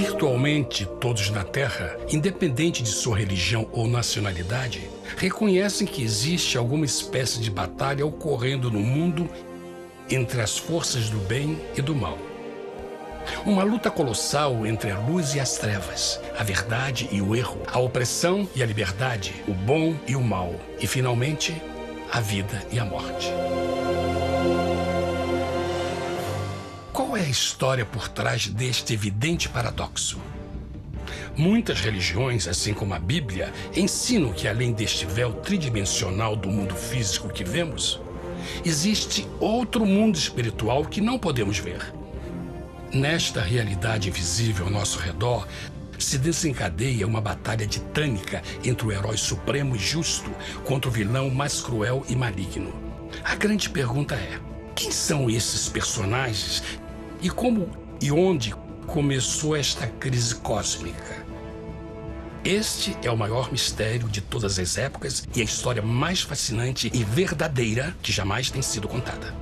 Virtualmente todos na Terra, independente de sua religião ou nacionalidade, reconhecem que existe alguma espécie de batalha ocorrendo no mundo entre as forças do bem e do mal. Uma luta colossal entre a luz e as trevas, a verdade e o erro, a opressão e a liberdade, o bom e o mal, e finalmente, a vida e a morte. Qual é a história por trás deste evidente paradoxo? Muitas religiões, assim como a Bíblia, ensinam que além deste véu tridimensional do mundo físico que vemos, existe outro mundo espiritual que não podemos ver. Nesta realidade invisível ao nosso redor, se desencadeia uma batalha titânica entre o herói supremo e justo contra o vilão mais cruel e maligno. A grande pergunta é: quem são esses personagens e como e onde começou esta crise cósmica? Este é o maior mistério de todas as épocas e a história mais fascinante e verdadeira que jamais tem sido contada.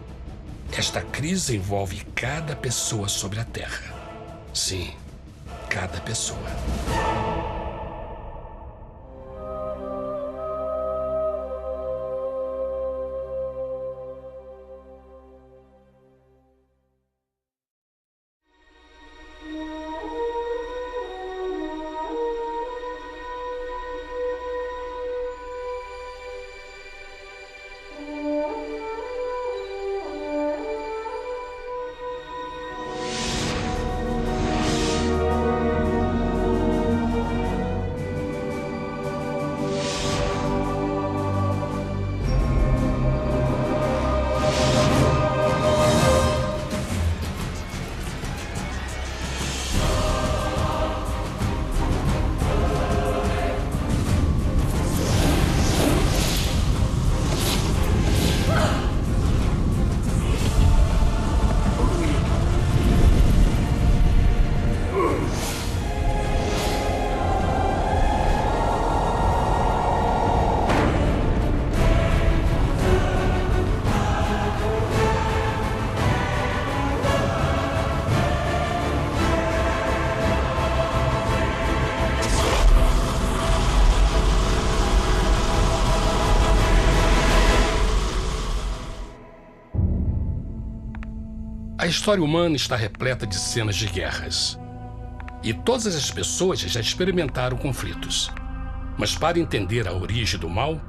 Esta crise envolve cada pessoa sobre a Terra. Sim, cada pessoa. A história humana está repleta de cenas de guerras. E todas as pessoas já experimentaram conflitos. Mas para entender a origem do mal,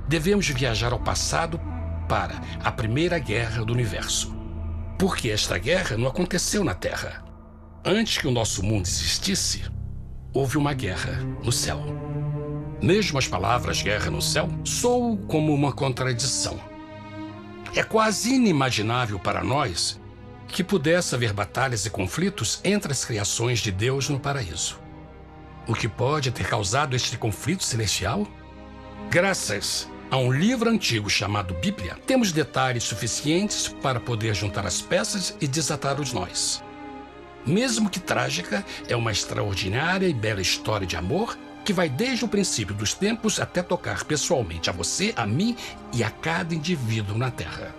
devemos viajar ao passado para a Primeira Guerra do Universo. Porque esta guerra não aconteceu na Terra. Antes que o nosso mundo existisse, houve uma guerra no céu. Mesmo as palavras guerra no céu soam como uma contradição. É quase inimaginável para nós que pudesse haver batalhas e conflitos entre as criações de Deus no paraíso. O que pode ter causado este conflito celestial? Graças a um livro antigo chamado Bíblia, temos detalhes suficientes para poder juntar as peças e desatar os nós. Mesmo que trágica, é uma extraordinária e bela história de amor que vai desde o princípio dos tempos até tocar pessoalmente a você, a mim e a cada indivíduo na Terra.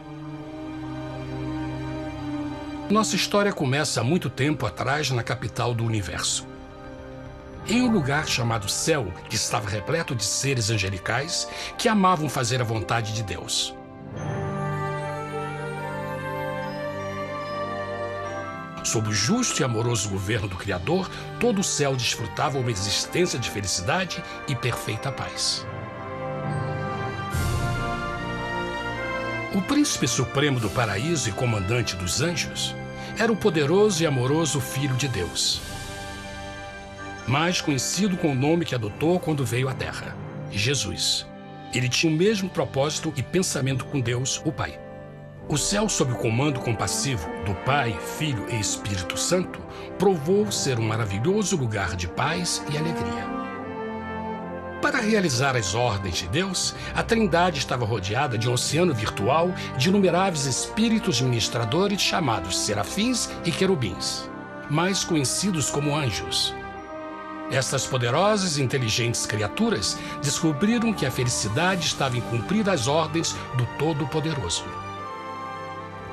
Nossa história começa há muito tempo atrás na capital do universo. Em um lugar chamado Céu, que estava repleto de seres angelicais que amavam fazer a vontade de Deus. Sob o justo e amoroso governo do Criador, todo o céu desfrutava uma existência de felicidade e perfeita paz. O príncipe supremo do paraíso e comandante dos anjos era o poderoso e amoroso Filho de Deus, mais conhecido com o nome que adotou quando veio à Terra, Jesus. Ele tinha o mesmo propósito e pensamento com Deus, o Pai. O céu, sob o comando compassivo do Pai, Filho e Espírito Santo, provou ser um maravilhoso lugar de paz e alegria. Para realizar as ordens de Deus, a Trindade estava rodeada de um oceano virtual de inumeráveis espíritos ministradores chamados serafins e querubins, mais conhecidos como anjos. Estas poderosas e inteligentes criaturas descobriram que a felicidade estava em cumprir as ordens do Todo-Poderoso.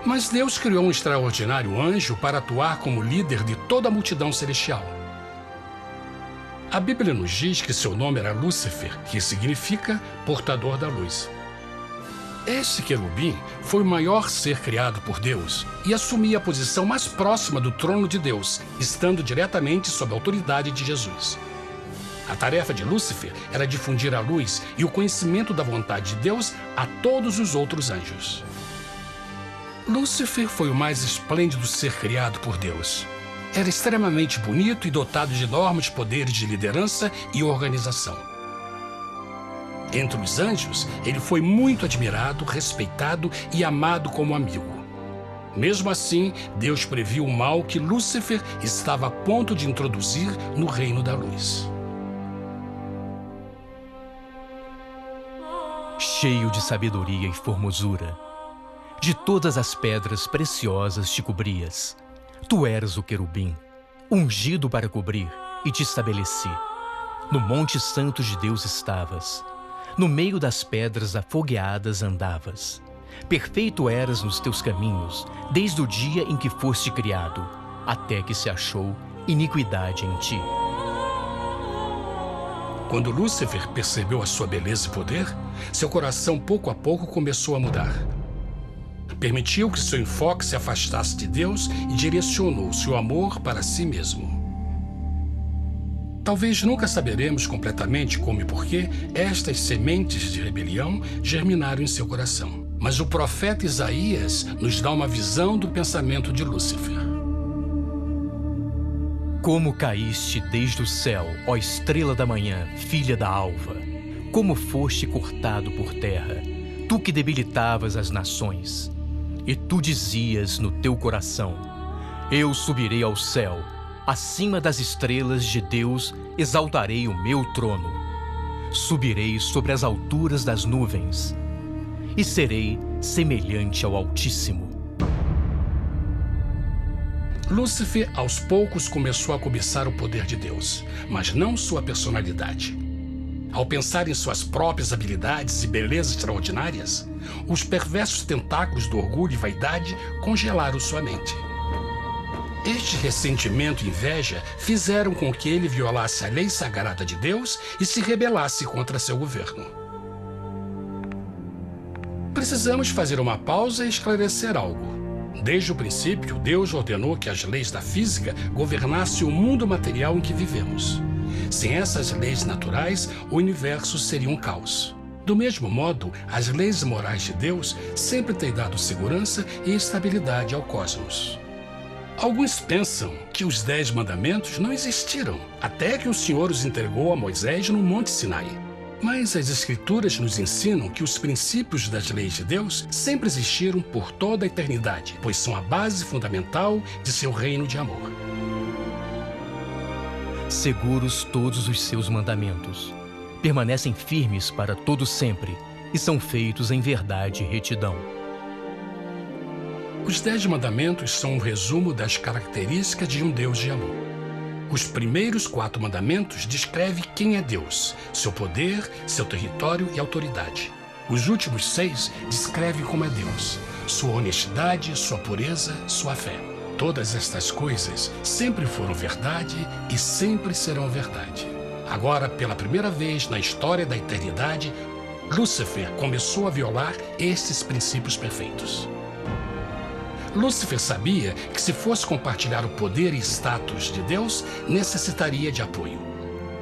Mas Deus criou um extraordinário anjo para atuar como líder de toda a multidão celestial. A Bíblia nos diz que seu nome era Lúcifer, que significa portador da luz. Este querubim foi o maior ser criado por Deus e assumia a posição mais próxima do trono de Deus, estando diretamente sob a autoridade de Jesus. A tarefa de Lúcifer era difundir a luz e o conhecimento da vontade de Deus a todos os outros anjos. Lúcifer foi o mais esplêndido ser criado por Deus. Era extremamente bonito e dotado de enormes poderes de liderança e organização. Entre os anjos, ele foi muito admirado, respeitado e amado como amigo. Mesmo assim, Deus previu o mal que Lúcifer estava a ponto de introduzir no reino da luz. Cheio de sabedoria e formosura, de todas as pedras preciosas te cobrias. Tu eras o querubim, ungido para cobrir, e te estabeleci. No monte santo de Deus estavas. No meio das pedras afogueadas andavas. Perfeito eras nos teus caminhos, desde o dia em que foste criado, até que se achou iniquidade em ti. Quando Lúcifer percebeu a sua beleza e poder, seu coração pouco a pouco começou a mudar. Permitiu que seu enfoque se afastasse de Deus e direcionou seu amor para si mesmo. Talvez nunca saberemos completamente como e por que estas sementes de rebelião germinaram em seu coração. Mas o profeta Isaías nos dá uma visão do pensamento de Lúcifer. Como caíste desde o céu, ó estrela da manhã, filha da alva! Como foste cortado por terra, tu que debilitavas as nações! E tu dizias no teu coração: eu subirei ao céu, acima das estrelas de Deus exaltarei o meu trono. Subirei sobre as alturas das nuvens e serei semelhante ao Altíssimo. Lúcifer, aos poucos, começou a cobiçar o poder de Deus, mas não sua personalidade. Ao pensar em suas próprias habilidades e belezas extraordinárias, os perversos tentáculos do orgulho e vaidade congelaram sua mente. Este ressentimento e inveja fizeram com que ele violasse a lei sagrada de Deus e se rebelasse contra seu governo. Precisamos fazer uma pausa e esclarecer algo. Desde o princípio, Deus ordenou que as leis da física governassem o mundo material em que vivemos. Sem essas leis naturais, o universo seria um caos. Do mesmo modo, as leis morais de Deus sempre têm dado segurança e estabilidade ao cosmos. Alguns pensam que os 10 mandamentos não existiram, até que o Senhor os entregou a Moisés no Monte Sinai. Mas as Escrituras nos ensinam que os princípios das leis de Deus sempre existiram por toda a eternidade, pois são a base fundamental de seu reino de amor. Seguros todos os seus mandamentos, permanecem firmes para todo sempre e são feitos em verdade e retidão. Os 10 mandamentos são um resumo das características de um Deus de amor. Os primeiros 4 mandamentos descrevem quem é Deus, seu poder, seu território e autoridade. Os últimos 6 descrevem como é Deus, sua honestidade, sua pureza, sua fé. Todas estas coisas sempre foram verdade e sempre serão verdade. Agora, pela primeira vez na história da eternidade, Lúcifer começou a violar estes princípios perfeitos. Lúcifer sabia que, se fosse compartilhar o poder e status de Deus, necessitaria de apoio.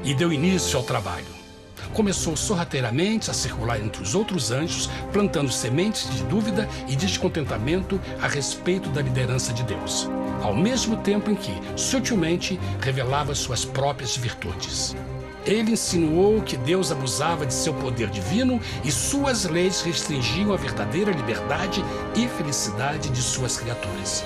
E deu início ao trabalho. Começou sorrateiramente a circular entre os outros anjos, plantando sementes de dúvida e descontentamento a respeito da liderança de Deus, ao mesmo tempo em que, sutilmente, revelava suas próprias virtudes. Ele insinuou que Deus abusava de seu poder divino e suas leis restringiam a verdadeira liberdade e felicidade de suas criaturas.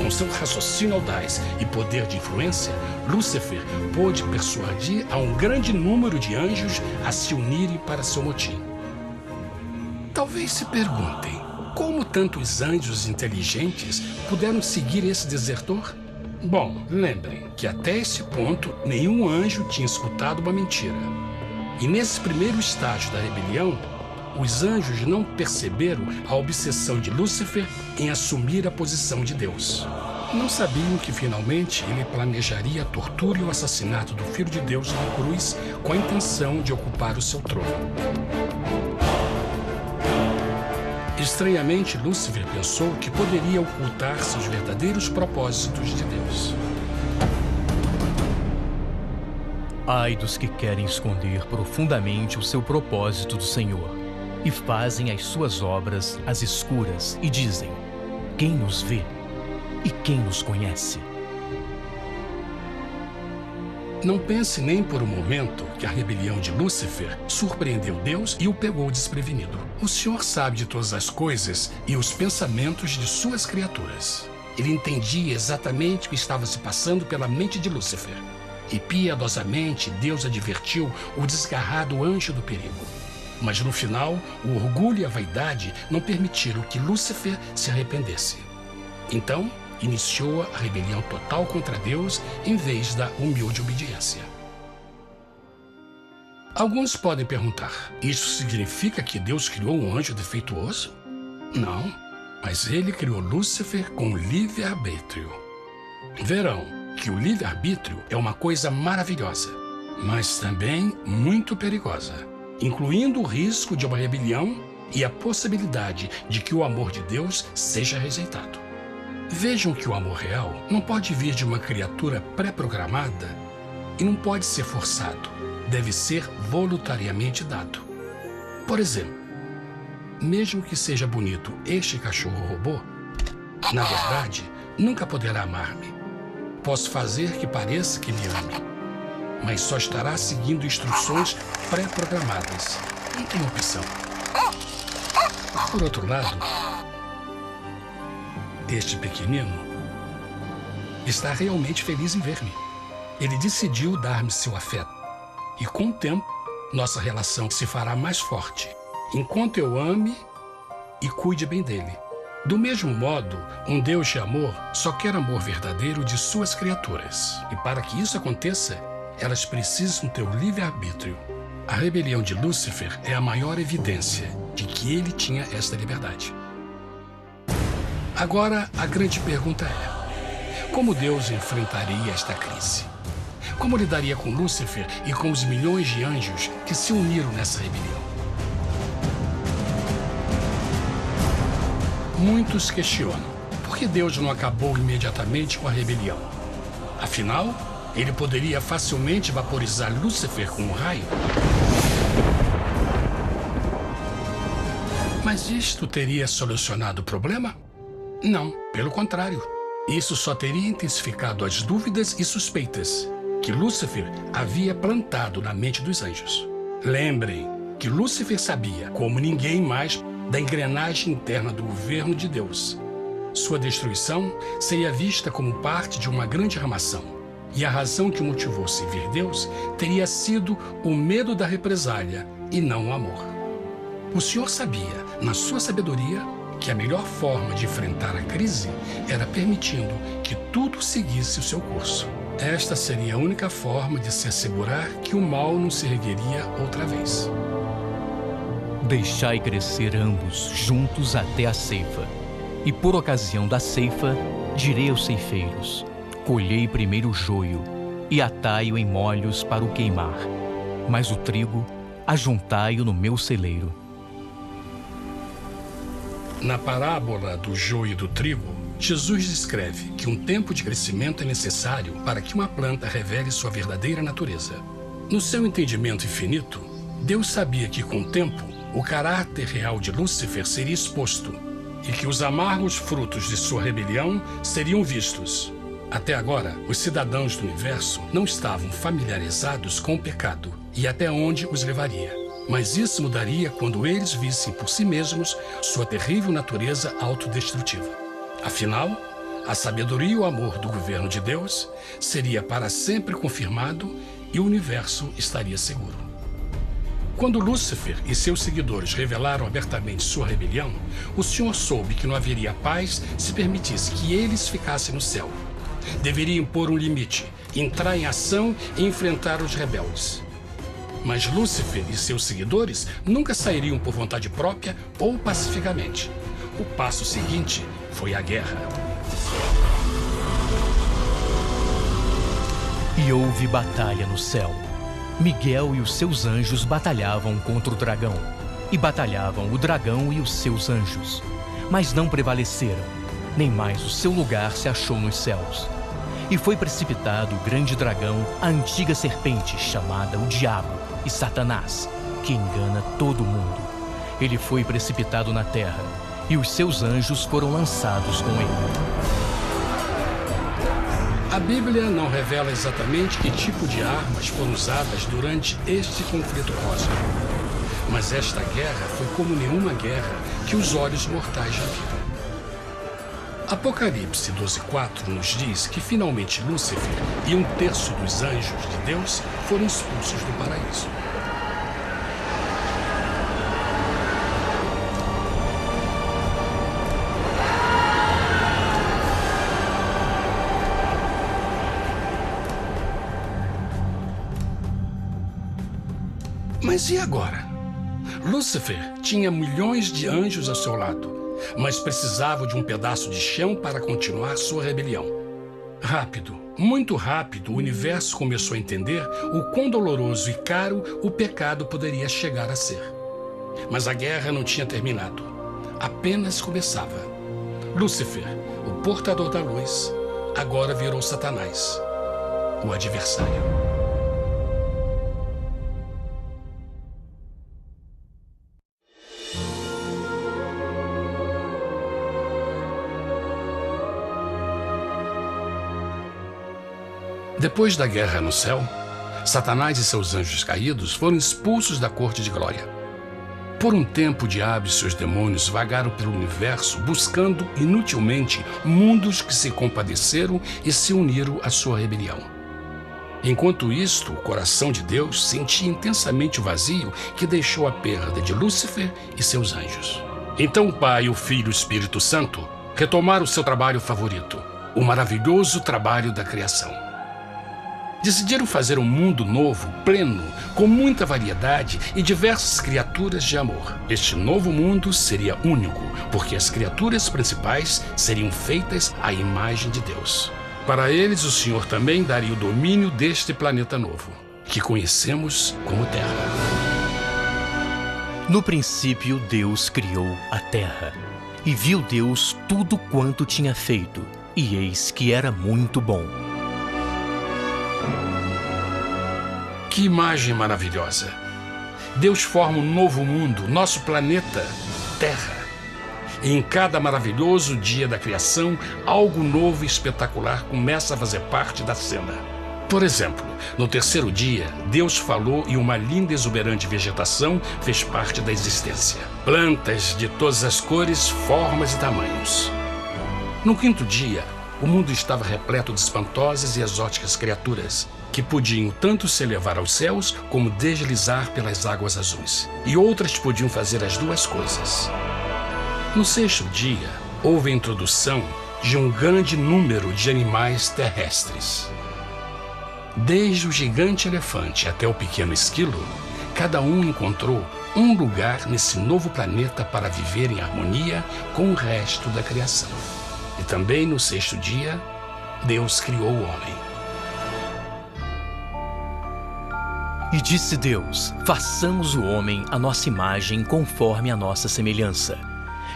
Com seu raciocínio audaz e poder de influência, Lúcifer pôde persuadir a um grande número de anjos a se unirem para seu motim. Talvez se perguntem, como tantos anjos inteligentes puderam seguir esse desertor? Bom, lembrem que até esse ponto nenhum anjo tinha escutado uma mentira. E nesse primeiro estágio da rebelião, os anjos não perceberam a obsessão de Lúcifer em assumir a posição de Deus. Não sabiam que finalmente ele planejaria a tortura e o assassinato do Filho de Deus na cruz com a intenção de ocupar o seu trono. Estranhamente, Lúcifer pensou que poderia ocultar seus verdadeiros propósitos de Deus. Ai dos que querem esconder profundamente o seu propósito do Senhor e fazem as suas obras às escuras e dizem: quem nos vê e quem nos conhece? Não pense nem por um momento que a rebelião de Lúcifer surpreendeu Deus e o pegou desprevenido. O Senhor sabe de todas as coisas e os pensamentos de suas criaturas. Ele entendia exatamente o que estava se passando pela mente de Lúcifer. E piedosamente Deus advertiu o desgarrado anjo do perigo. Mas no final, o orgulho e a vaidade não permitiram que Lúcifer se arrependesse. Então, iniciou a rebelião total contra Deus em vez da humilde obediência. Alguns podem perguntar: isso significa que Deus criou um anjo defeituoso? Não, mas ele criou Lúcifer com livre-arbítrio. Verão que o livre-arbítrio é uma coisa maravilhosa, mas também muito perigosa, incluindo o risco de uma rebelião e a possibilidade de que o amor de Deus seja rejeitado. Vejam que o amor real não pode vir de uma criatura pré-programada e não pode ser forçado, deve ser voluntariamente dado. Por exemplo, mesmo que seja bonito este cachorro robô, na verdade, nunca poderá amar-me. Posso fazer que pareça que me ame, mas só estará seguindo instruções pré-programadas. Não tem opção. Por outro lado, este pequenino está realmente feliz em ver-me. Ele decidiu dar-me seu afeto. E com o tempo, nossa relação se fará mais forte, enquanto eu ame e cuide bem dele. Do mesmo modo, um Deus de amor só quer amor verdadeiro de suas criaturas. E para que isso aconteça, elas precisam ter o livre-arbítrio. A rebelião de Lúcifer é a maior evidência de que ele tinha esta liberdade. Agora, a grande pergunta é: como Deus enfrentaria esta crise? Como lidaria com Lúcifer e com os milhões de anjos que se uniram nessa rebelião? Muitos questionam: por que Deus não acabou imediatamente com a rebelião? Afinal, ele poderia facilmente vaporizar Lúcifer com um raio. Mas isto teria solucionado o problema? Não, pelo contrário. Isso só teria intensificado as dúvidas e suspeitas que Lúcifer havia plantado na mente dos anjos. Lembrem que Lúcifer sabia, como ninguém mais, da engrenagem interna do governo de Deus. Sua destruição seria vista como parte de uma grande armação, e a razão que motivou servir Deus teria sido o medo da represália e não o amor. O Senhor sabia, na sua sabedoria, que a melhor forma de enfrentar a crise era permitindo que tudo seguisse o seu curso. Esta seria a única forma de se assegurar que o mal não se ergueria outra vez. Deixai crescer ambos juntos até a ceifa. E por ocasião da ceifa, direi aos ceifeiros: colhei primeiro o joio e atai-o em molhos para o queimar, mas o trigo ajuntai-o no meu celeiro. Na parábola do joio e do trigo, Jesus descreve que um tempo de crescimento é necessário para que uma planta revele sua verdadeira natureza. No seu entendimento infinito, Deus sabia que com o tempo, o caráter real de Lúcifer seria exposto e que os amargos frutos de sua rebelião seriam vistos. Até agora, os cidadãos do universo não estavam familiarizados com o pecado e até onde os levaria. Mas isso mudaria quando eles vissem por si mesmos sua terrível natureza autodestrutiva. Afinal, a sabedoria e o amor do governo de Deus seria para sempre confirmado e o universo estaria seguro. Quando Lúcifer e seus seguidores revelaram abertamente sua rebelião, o Senhor soube que não haveria paz se permitisse que eles ficassem no céu. Deveria impor um limite, entrar em ação e enfrentar os rebeldes. Mas Lúcifer e seus seguidores nunca sairiam por vontade própria ou pacificamente. O passo seguinte foi a guerra. E houve batalha no céu. Miguel e os seus anjos batalhavam contra o dragão. E batalhavam o dragão e os seus anjos. Mas não prevaleceram, nem mais o seu lugar se achou nos céus. E foi precipitado o grande dragão, a antiga serpente, chamada o Diabo e Satanás, que engana todo mundo. Ele foi precipitado na terra, e os seus anjos foram lançados com ele. A Bíblia não revela exatamente que tipo de armas foram usadas durante este conflito cósmico. Mas esta guerra foi como nenhuma guerra que os olhos mortais já viram. Apocalipse 12:4 nos diz que finalmente Lúcifer e 1/3 dos anjos de Deus foram expulsos do paraíso. Mas e agora? Lúcifer tinha milhões de anjos ao seu lado, mas precisava de um pedaço de chão para continuar sua rebelião. Rápido, muito rápido, o universo começou a entender o quão doloroso e caro o pecado poderia chegar a ser. Mas a guerra não tinha terminado, apenas começava. Lúcifer, o portador da luz, agora virou Satanás, o adversário. Depois da guerra no céu, Satanás e seus anjos caídos foram expulsos da corte de glória. Por um tempo, o diabo e seus demônios vagaram pelo universo buscando inutilmente mundos que se compadeceram e se uniram à sua rebelião. Enquanto isto, o coração de Deus sentia intensamente o vazio que deixou a perda de Lúcifer e seus anjos. Então o Pai, o Filho e o Espírito Santo retomaram o seu trabalho favorito, o maravilhoso trabalho da criação. Decidiram fazer um mundo novo, pleno, com muita variedade e diversas criaturas de amor. Este novo mundo seria único, porque as criaturas principais seriam feitas à imagem de Deus. Para eles, o Senhor também daria o domínio deste planeta novo, que conhecemos como Terra. No princípio, Deus criou a terra. E viu Deus tudo quanto tinha feito, e eis que era muito bom. Que imagem maravilhosa! Deus forma um novo mundo, nosso planeta, Terra. E em cada maravilhoso dia da criação, algo novo e espetacular começa a fazer parte da cena. Por exemplo, no terceiro dia, Deus falou e uma linda e exuberante vegetação fez parte da existência. Plantas de todas as cores, formas e tamanhos. No quinto dia, o mundo estava repleto de espantosas e exóticas criaturas, que podiam tanto se elevar aos céus como deslizar pelas águas azuis. E outras podiam fazer as duas coisas. No sexto dia, houve a introdução de um grande número de animais terrestres. Desde o gigante elefante até o pequeno esquilo, cada um encontrou um lugar nesse novo planeta para viver em harmonia com o resto da criação. E também no sexto dia, Deus criou o homem. E disse Deus: façamos o homem à nossa imagem conforme a nossa semelhança.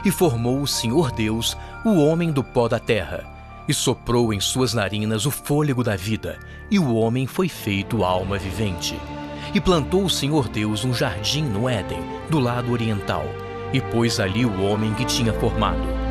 E formou o Senhor Deus o homem do pó da terra, e soprou em suas narinas o fôlego da vida, e o homem foi feito alma vivente. E plantou o Senhor Deus um jardim no Éden, do lado oriental, e pôs ali o homem que tinha formado.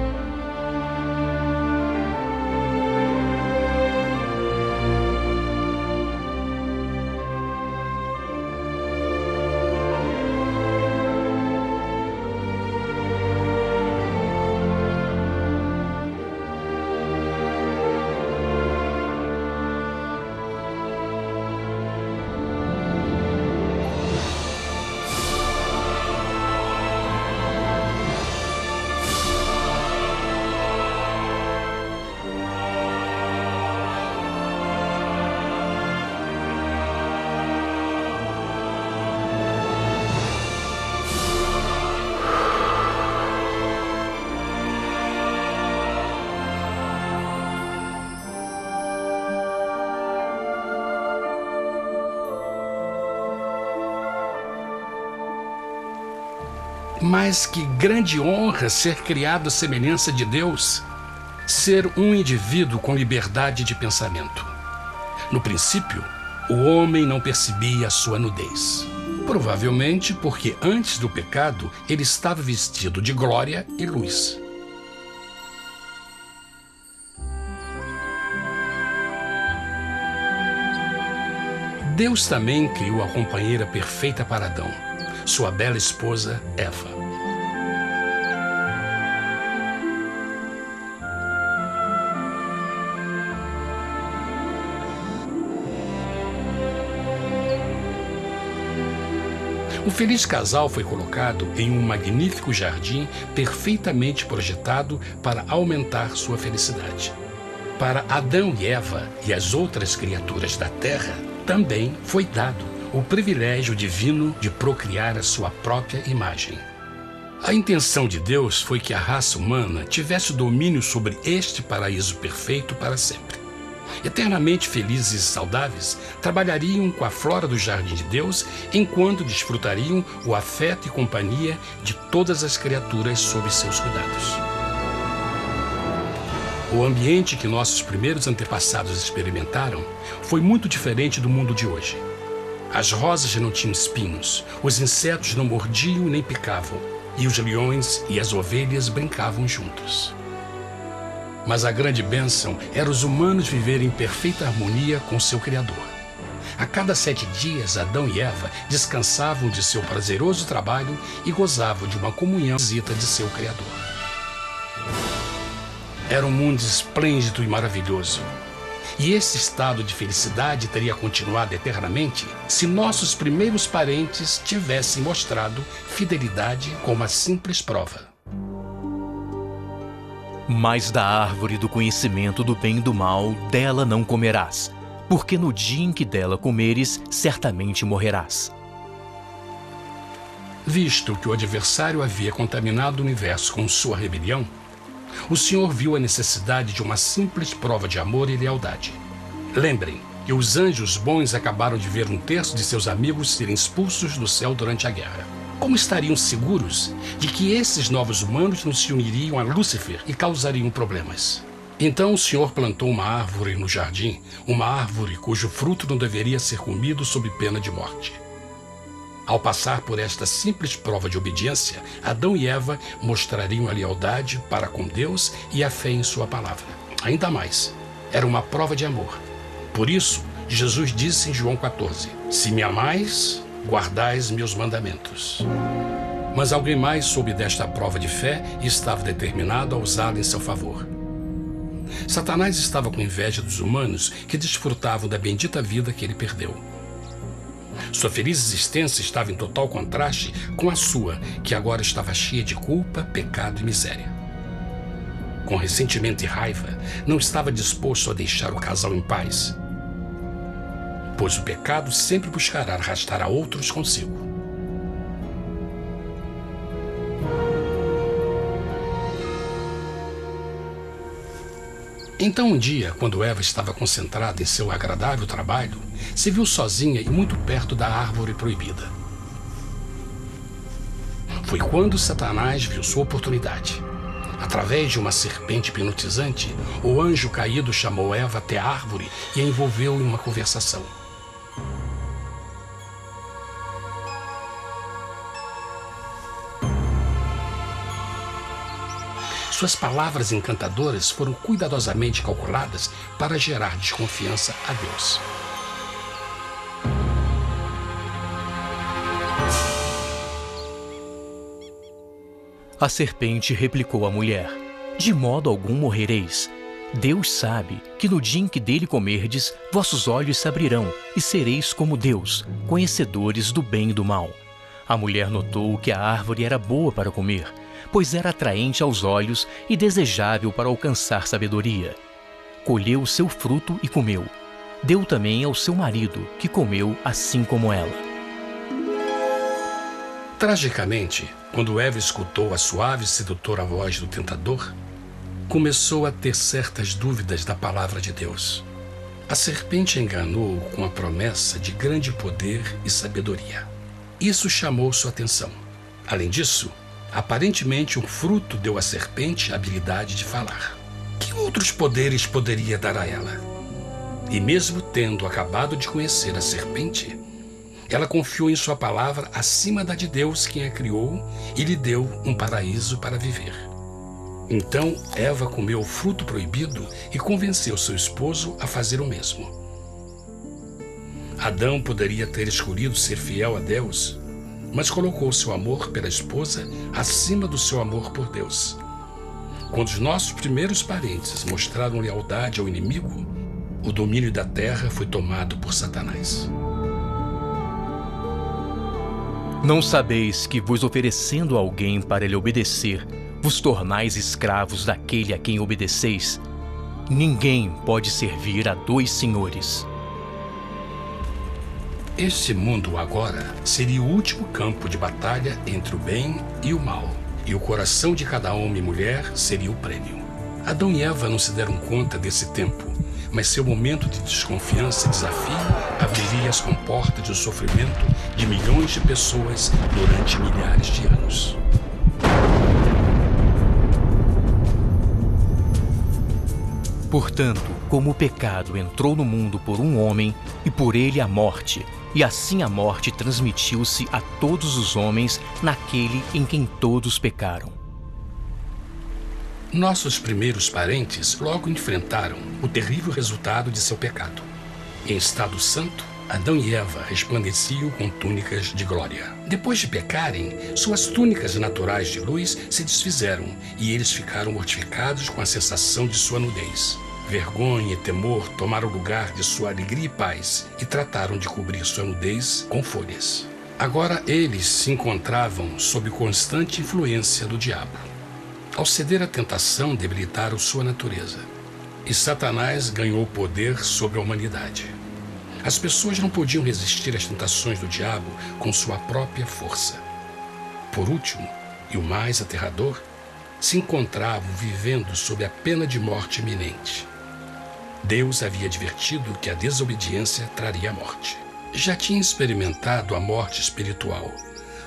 Mas que grande honra ser criado à semelhança de Deus, ser um indivíduo com liberdade de pensamento. No princípio, o homem não percebia a sua nudez. Provavelmente porque antes do pecado ele estava vestido de glória e luz. Deus também criou a companheira perfeita para Adão, sua bela esposa Eva. O feliz casal foi colocado em um magnífico jardim perfeitamente projetado para aumentar sua felicidade. Para Adão e Eva e as outras criaturas da terra, também foi dado o privilégio divino de procriar a sua própria imagem. A intenção de Deus foi que a raça humana tivesse domínio sobre este paraíso perfeito para sempre. Eternamente felizes e saudáveis, trabalhariam com a flora do jardim de Deus enquanto desfrutariam o afeto e companhia de todas as criaturas sob seus cuidados. O ambiente que nossos primeiros antepassados experimentaram foi muito diferente do mundo de hoje. As rosas não tinham espinhos, os insetos não mordiam nem picavam, e os leões e as ovelhas brincavam juntos. Mas a grande bênção era os humanos viverem em perfeita harmonia com seu Criador. A cada 7 dias, Adão e Eva descansavam de seu prazeroso trabalho e gozavam de uma comunhão visita de seu Criador. Era um mundo esplêndido e maravilhoso. E esse estado de felicidade teria continuado eternamente se nossos primeiros parentes tivessem mostrado fidelidade com uma simples prova. Mas da árvore do conhecimento do bem e do mal, dela não comerás, porque no dia em que dela comeres, certamente morrerás. Visto que o adversário havia contaminado o universo com sua rebelião, o Senhor viu a necessidade de uma simples prova de amor e lealdade. Lembrem que os anjos bons acabaram de ver 1/3 de seus amigos serem expulsos do céu durante a guerra. Como estariam seguros de que esses novos humanos não se uniriam a Lúcifer e causariam problemas? Então o Senhor plantou uma árvore no jardim, uma árvore cujo fruto não deveria ser comido sob pena de morte. Ao passar por esta simples prova de obediência, Adão e Eva mostrariam a lealdade para com Deus e a fé em sua palavra. Ainda mais, era uma prova de amor. Por isso, Jesus disse em João 14, se me amais, guardais meus mandamentos. Mas alguém mais soube desta prova de fé e estava determinado a usá-la em seu favor. Satanás estava com inveja dos humanos que desfrutavam da bendita vida que ele perdeu. Sua feliz existência estava em total contraste com a sua, que agora estava cheia de culpa, pecado e miséria. Com ressentimento e raiva, não estava disposto a deixar o casal em paz, pois o pecado sempre buscará arrastar a outros consigo. Então um dia, quando Eva estava concentrada em seu agradável trabalho, se viu sozinha e muito perto da árvore proibida. Foi quando Satanás viu sua oportunidade. Através de uma serpente hipnotizante, o anjo caído chamou Eva até a árvore e a envolveu em uma conversação. Suas palavras encantadoras foram cuidadosamente calculadas para gerar desconfiança a Deus. A serpente replicou à mulher, de modo algum morrereis. Deus sabe que no dia em que dele comerdes, vossos olhos se abrirão e sereis como Deus, conhecedores do bem e do mal. A mulher notou que a árvore era boa para comer, pois era atraente aos olhos e desejável para alcançar sabedoria. Colheu o seu fruto e comeu. Deu também ao seu marido, que comeu assim como ela. Tragicamente, quando Eva escutou a suave e sedutora voz do tentador, começou a ter certas dúvidas da palavra de Deus. A serpente enganou-o com a promessa de grande poder e sabedoria. Isso chamou sua atenção. Além disso, Aparentemente, um fruto deu à serpente a habilidade de falar. Que outros poderes poderia dar a ela? E mesmo tendo acabado de conhecer a serpente, ela confiou em sua palavra acima da de Deus, quem a criou, e lhe deu um paraíso para viver. Então, Eva comeu o fruto proibido e convenceu seu esposo a fazer o mesmo. Adão poderia ter escolhido ser fiel a Deus, mas colocou seu amor pela esposa acima do seu amor por Deus. Quando os nossos primeiros parentes mostraram lealdade ao inimigo, o domínio da terra foi tomado por Satanás. Não sabeis que, vos oferecendo a alguém para lhe obedecer, vos tornais escravos daquele a quem obedeceis? Ninguém pode servir a dois senhores. Este mundo agora seria o último campo de batalha entre o bem e o mal, e o coração de cada homem e mulher seria o prêmio. Adão e Eva não se deram conta desse tempo, mas seu momento de desconfiança e desafio abriria as comportas do sofrimento de milhões de pessoas durante milhares de anos. Portanto, como o pecado entrou no mundo por um homem, e por ele a morte, e assim a morte transmitiu-se a todos os homens naquele em quem todos pecaram. Nossos primeiros parentes logo enfrentaram o terrível resultado de seu pecado. Em estado santo, Adão e Eva resplandeciam com túnicas de glória. Depois de pecarem, suas túnicas naturais de luz se desfizeram e eles ficaram mortificados com a sensação de sua nudez. Vergonha e temor tomaram o lugar de sua alegria e paz e trataram de cobrir sua nudez com folhas. Agora eles se encontravam sob constante influência do diabo. Ao ceder à tentação, debilitaram sua natureza. E Satanás ganhou poder sobre a humanidade. As pessoas não podiam resistir às tentações do diabo com sua própria força. Por último, e o mais aterrador, se encontravam vivendo sob a pena de morte iminente. Deus havia advertido que a desobediência traria a morte. Já tinha experimentado a morte espiritual.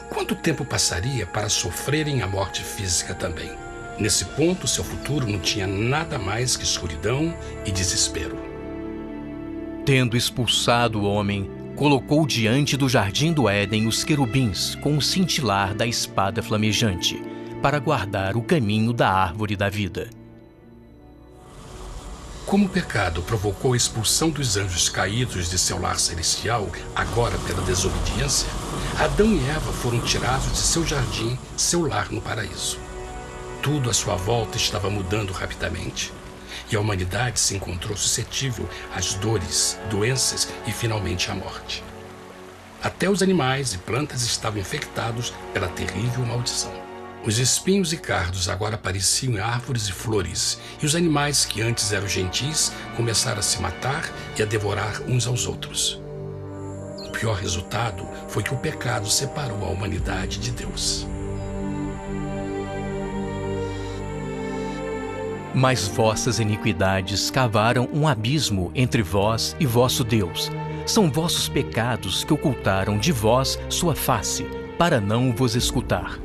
Quanto tempo passaria para sofrerem a morte física também? Nesse ponto, seu futuro não tinha nada mais que escuridão e desespero. Tendo expulsado o homem, colocou diante do jardim do Éden os querubins com o cintilar da espada flamejante, para guardar o caminho da árvore da vida. Como o pecado provocou a expulsão dos anjos caídos de seu lar celestial, agora pela desobediência, Adão e Eva foram tirados de seu jardim, seu lar no paraíso. Tudo à sua volta estava mudando rapidamente, e a humanidade se encontrou suscetível às dores, doenças e finalmente à morte. Até os animais e plantas estavam infectados pela terrível maldição. Os espinhos e cardos agora pareciam árvores e flores, e os animais que antes eram gentis começaram a se matar e a devorar uns aos outros. O pior resultado foi que o pecado separou a humanidade de Deus. Mas vossas iniquidades cavaram um abismo entre vós e vosso Deus. São vossos pecados que ocultaram de vós sua face, para não vos escutar.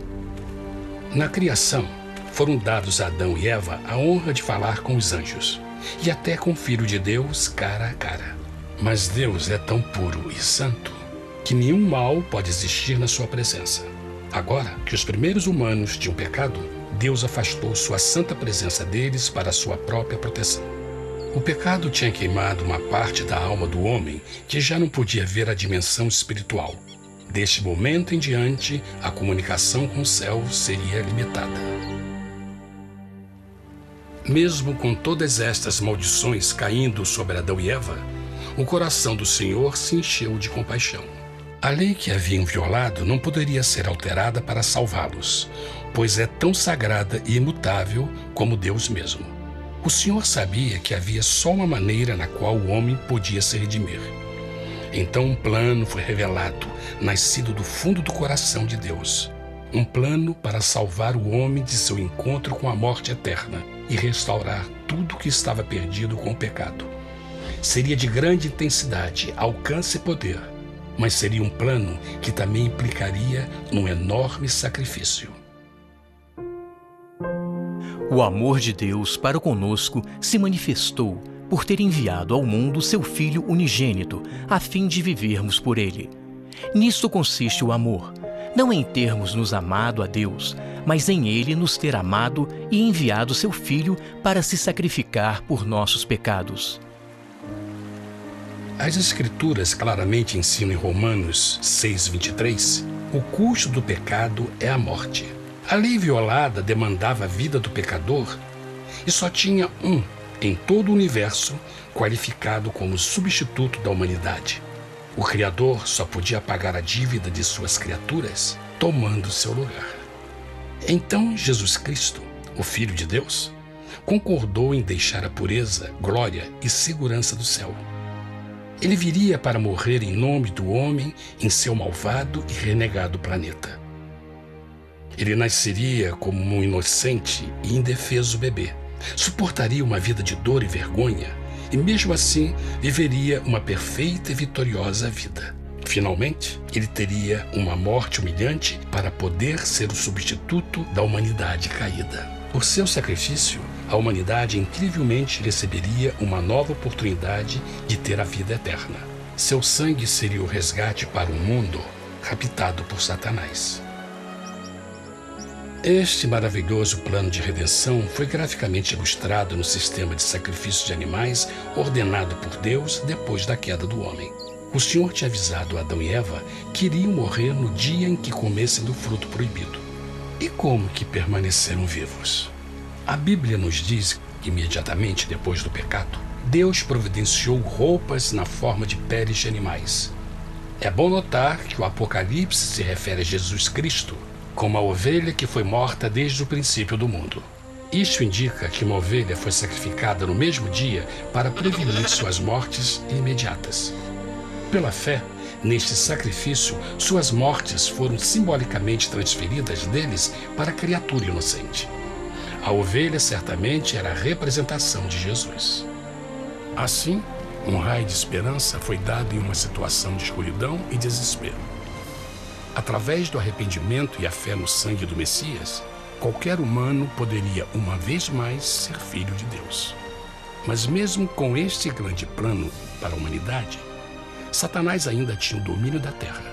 Na criação, foram dados a Adão e Eva a honra de falar com os anjos, e até com o Filho de Deus cara a cara. Mas Deus é tão puro e santo que nenhum mal pode existir na sua presença. Agora que os primeiros humanos tinham pecado, Deus afastou sua santa presença deles para a sua própria proteção. O pecado tinha queimado uma parte da alma do homem que já não podia ver a dimensão espiritual. Deste momento em diante, a comunicação com o céu seria limitada. Mesmo com todas estas maldições caindo sobre Adão e Eva, o coração do Senhor se encheu de compaixão. A lei que haviam violado não poderia ser alterada para salvá-los, pois é tão sagrada e imutável como Deus mesmo. O Senhor sabia que havia só uma maneira na qual o homem podia se redimir. Então um plano foi revelado, nascido do fundo do coração de Deus. Um plano para salvar o homem de seu encontro com a morte eterna e restaurar tudo que estava perdido com o pecado. Seria de grande intensidade, alcance e poder, mas seria um plano que também implicaria num enorme sacrifício. O amor de Deus para conosco se manifestou por ter enviado ao mundo seu Filho unigênito, a fim de vivermos por ele. Nisto consiste o amor, não em termos nos amado a Deus, mas em ele nos ter amado e enviado seu Filho para se sacrificar por nossos pecados. As Escrituras claramente ensinam em Romanos 6:23, o custo do pecado é a morte. A lei violada demandava a vida do pecador e só tinha um em todo o universo qualificado como substituto da humanidade. O Criador só podia pagar a dívida de suas criaturas tomando seu lugar. Então Jesus Cristo, o Filho de Deus, concordou em deixar a pureza, glória e segurança do céu. Ele viria para morrer em nome do homem em seu malvado e renegado planeta. Ele nasceria como um inocente e indefeso bebê, suportaria uma vida de dor e vergonha e, mesmo assim, viveria uma perfeita e vitoriosa vida. Finalmente, ele teria uma morte humilhante para poder ser o substituto da humanidade caída. Por seu sacrifício, a humanidade incrivelmente receberia uma nova oportunidade de ter a vida eterna. Seu sangue seria o resgate para um mundo raptado por Satanás. Este maravilhoso plano de redenção foi graficamente ilustrado no sistema de sacrifício de animais ordenado por Deus depois da queda do homem. O Senhor tinha avisado Adão e Eva que iriam morrer no dia em que comessem do fruto proibido. E como que permaneceram vivos? A Bíblia nos diz que imediatamente depois do pecado, Deus providenciou roupas na forma de peles de animais. É bom notar que o Apocalipse se refere a Jesus Cristo como a ovelha que foi morta desde o princípio do mundo. Isto indica que uma ovelha foi sacrificada no mesmo dia para prevenir suas mortes imediatas. Pela fé, neste sacrifício, suas mortes foram simbolicamente transferidas deles para a criatura inocente. A ovelha certamente era a representação de Jesus. Assim, um raio de esperança foi dado em uma situação de escuridão e desespero. Através do arrependimento e a fé no sangue do Messias, qualquer humano poderia uma vez mais ser filho de Deus. Mas mesmo com este grande plano para a humanidade, Satanás ainda tinha o domínio da terra.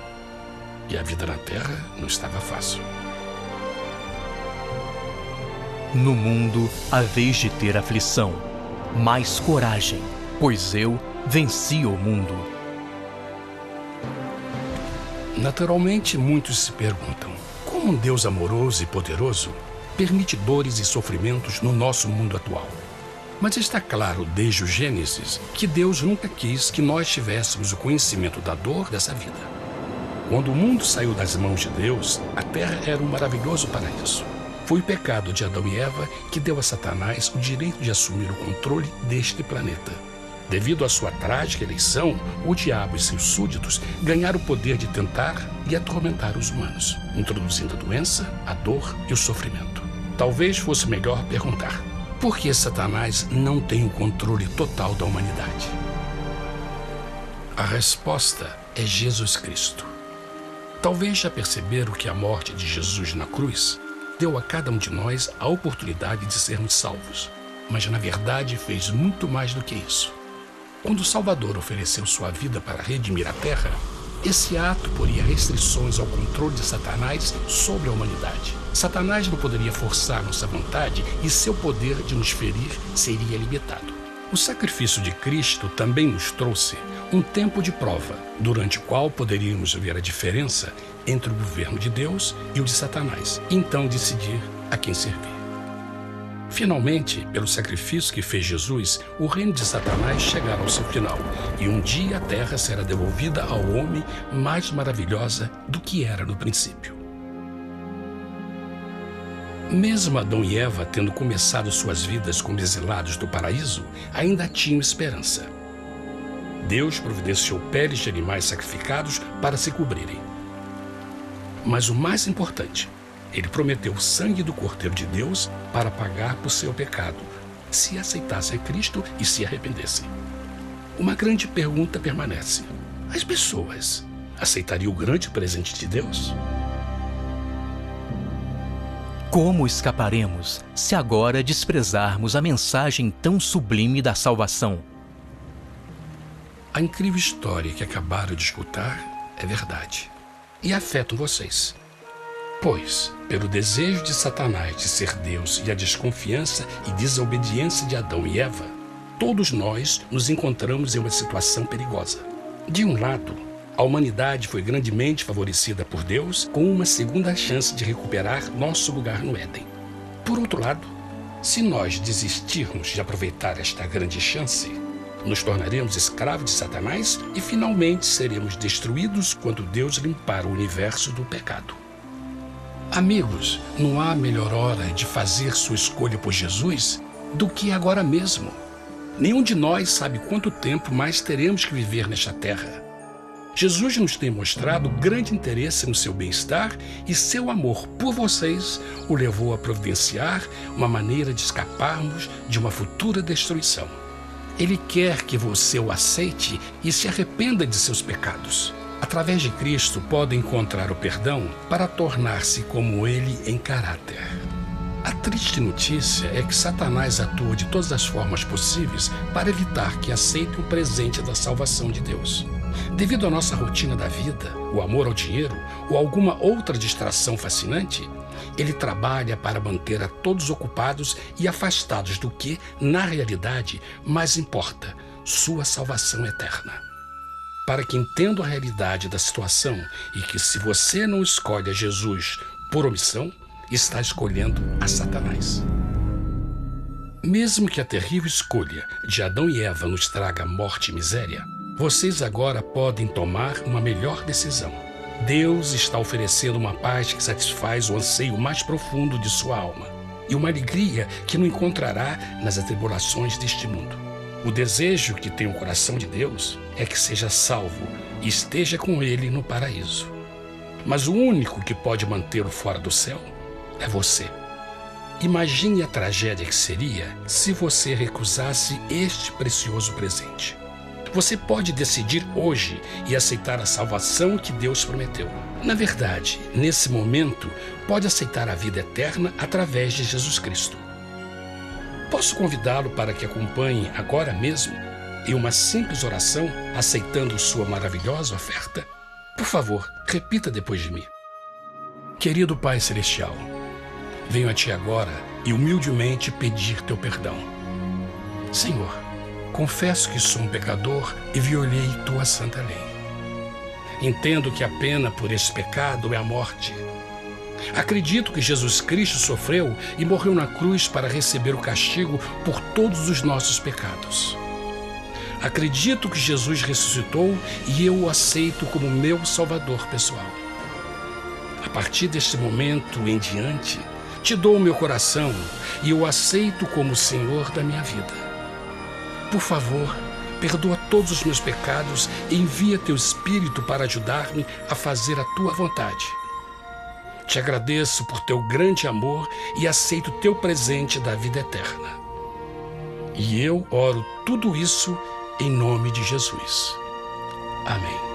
E a vida na terra não estava fácil. No mundo haveis de ter aflição, mas coragem, pois eu venci o mundo. Naturalmente, muitos se perguntam, como um Deus amoroso e poderoso permite dores e sofrimentos no nosso mundo atual? Mas está claro desde o Gênesis que Deus nunca quis que nós tivéssemos o conhecimento da dor dessa vida. Quando o mundo saiu das mãos de Deus, a terra era um maravilhoso paraíso. Foi o pecado de Adão e Eva que deu a Satanás o direito de assumir o controle deste planeta. Devido à sua trágica eleição, o diabo e seus súditos ganharam o poder de tentar e atormentar os humanos, introduzindo a doença, a dor e o sofrimento. Talvez fosse melhor perguntar: por que Satanás não tem o controle total da humanidade? A resposta é Jesus Cristo. Talvez já perceberam que a morte de Jesus na cruz deu a cada um de nós a oportunidade de sermos salvos, mas na verdade fez muito mais do que isso. Quando o Salvador ofereceu sua vida para redimir a terra, esse ato poria restrições ao controle de Satanás sobre a humanidade. Satanás não poderia forçar nossa vontade e seu poder de nos ferir seria limitado. O sacrifício de Cristo também nos trouxe um tempo de prova, durante o qual poderíamos ver a diferença entre o governo de Deus e o de Satanás, e então decidir a quem servir. Finalmente, pelo sacrifício que fez Jesus, o reino de Satanás chegará ao seu final, e um dia a terra será devolvida ao homem mais maravilhosa do que era no princípio. Mesmo Adão e Eva tendo começado suas vidas como exilados do paraíso, ainda tinham esperança. Deus providenciou peles de animais sacrificados para se cobrirem. Mas o mais importante, Ele prometeu o sangue do Cordeiro de Deus para pagar por seu pecado, se aceitassem Cristo e se arrependessem. Uma grande pergunta permanece: as pessoas aceitariam o grande presente de Deus? Como escaparemos se agora desprezarmos a mensagem tão sublime da salvação? A incrível história que acabaram de escutar é verdade e afeta vocês. Pois, pelo desejo de Satanás de ser Deus e a desconfiança e desobediência de Adão e Eva, todos nós nos encontramos em uma situação perigosa. De um lado, a humanidade foi grandemente favorecida por Deus com uma segunda chance de recuperar nosso lugar no Éden. Por outro lado, se nós desistirmos de aproveitar esta grande chance, nos tornaremos escravos de Satanás e finalmente seremos destruídos quando Deus limpar o universo do pecado. Amigos, não há melhor hora de fazer sua escolha por Jesus do que agora mesmo. Nenhum de nós sabe quanto tempo mais teremos que viver nesta terra. Jesus nos tem mostrado grande interesse no seu bem-estar e seu amor por vocês o levou a providenciar uma maneira de escaparmos de uma futura destruição. Ele quer que você o aceite e se arrependa de seus pecados. Através de Cristo, pode encontrar o perdão para tornar-se como Ele em caráter. A triste notícia é que Satanás atua de todas as formas possíveis para evitar que aceite o presente da salvação de Deus. Devido à nossa rotina da vida, o amor ao dinheiro ou alguma outra distração fascinante, ele trabalha para manter a todos ocupados e afastados do que, na realidade, mais importa, sua salvação eterna. Para que entendam a realidade da situação e que se você não escolhe a Jesus por omissão, está escolhendo a Satanás. Mesmo que a terrível escolha de Adão e Eva nos traga morte e miséria, vocês agora podem tomar uma melhor decisão. Deus está oferecendo uma paz que satisfaz o anseio mais profundo de sua alma e uma alegria que não encontrará nas atribulações deste mundo. O desejo que tem o coração de Deus é que seja salvo e esteja com Ele no paraíso. Mas o único que pode mantê-lo fora do céu é você. Imagine a tragédia que seria se você recusasse este precioso presente. Você pode decidir hoje e aceitar a salvação que Deus prometeu. Na verdade, nesse momento, pode aceitar a vida eterna através de Jesus Cristo. Posso convidá-lo para que acompanhe agora mesmo em uma simples oração, aceitando sua maravilhosa oferta? Por favor, repita depois de mim. Querido Pai Celestial, venho a Ti agora e humildemente pedir Teu perdão. Senhor, confesso que sou um pecador e violei Tua santa lei. Entendo que a pena por esse pecado é a morte. Acredito que Jesus Cristo sofreu e morreu na cruz para receber o castigo por todos os nossos pecados. Acredito que Jesus ressuscitou e eu o aceito como meu Salvador pessoal. A partir deste momento em diante, Te dou o meu coração e eu o aceito como o Senhor da minha vida. Por favor, perdoa todos os meus pecados e envia Teu Espírito para ajudar-me a fazer a Tua vontade. Te agradeço por Teu grande amor e aceito Teu presente da vida eterna. E eu oro tudo isso em nome de Jesus. Amém.